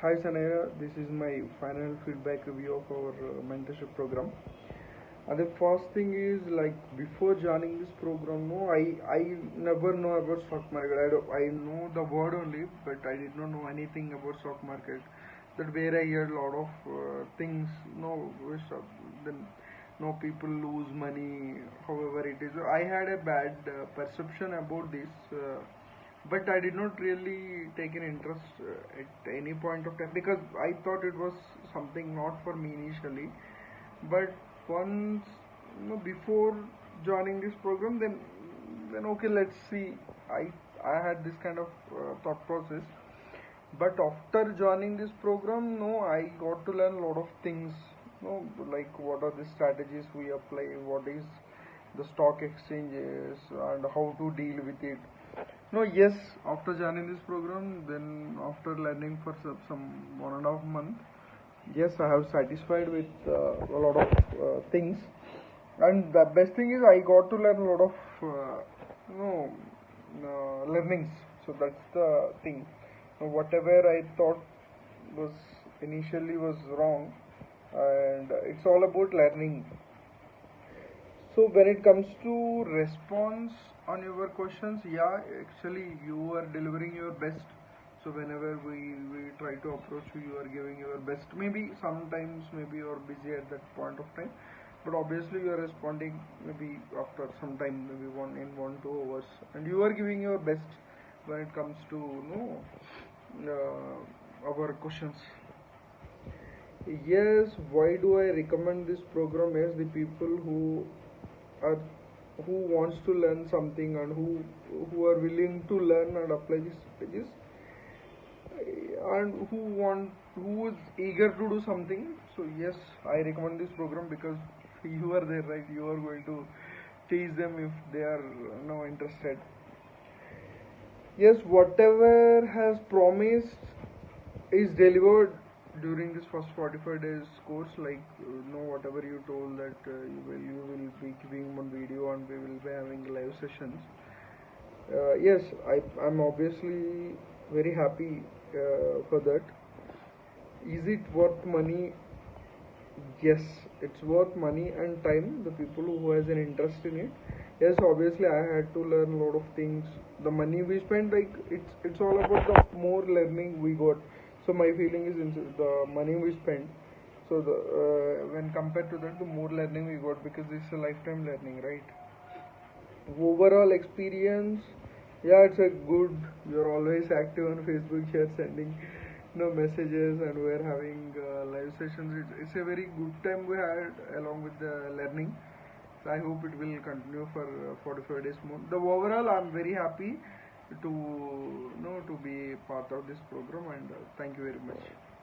Hi Sanaya, this is my final feedback review of our mentorship program. The first thing is like before joining this program, no, I never know about stock market. I know the word only, but I did not know anything about stock market. That where I heard a lot of things, no, then no people lose money. However, it is. I had a bad perception about this. But I did not really take an interest at any point of time because I thought it was something not for me initially. But once before joining this program, then okay, let's see. I had this kind of thought process. But after joining this program, no, I got to learn a lot of things. No, like what are the strategies we apply, what is the stock exchanges, and how to deal with it. No, yes, after joining this program, then after learning for some 1.5 months, yes, I have satisfied with a lot of things, and the best thing is I got to learn a lot of you know learnings. So that's the thing. Whatever I thought was initially was wrong, and it's all about learning. So when it comes to response on your questions, yeah, actually you are delivering your best. So whenever we try to approach you, you are giving your best. Maybe sometimes maybe you are busy at that point of time, but obviously you are responding maybe after some time, maybe 1 2 hours, and you are giving your best when it comes to our questions. Yes, why do I recommend this program? As the people are who wants to learn something and who are willing to learn and apply these strategies, and who is eager to do something. So yes, I recommend this program because you are there, right? You are going to teach them if they are interested. Yes, whatever has promised is delivered during this first 45 days course. Like whatever you told that you will be giving one video and we will be having live sessions. Yes, I'm obviously very happy for that. Is it worth money? Yes, it's worth money and time. The people who has an interest in it. Yes, obviously I had to learn a lot of things. The money we spent, like it's all about the more learning we got. So my feeling is the money we spent. So the when compared to that, the more learning we got because this is a lifetime learning, right? Overall experience, yeah, it's a good. You're always active on Facebook, you're sending messages, and we're having live sessions. It's a very good time we had along with the learning. So I hope it will continue for 45 days more. The overall, I'm very happy to to be part of this program, and thank you very much.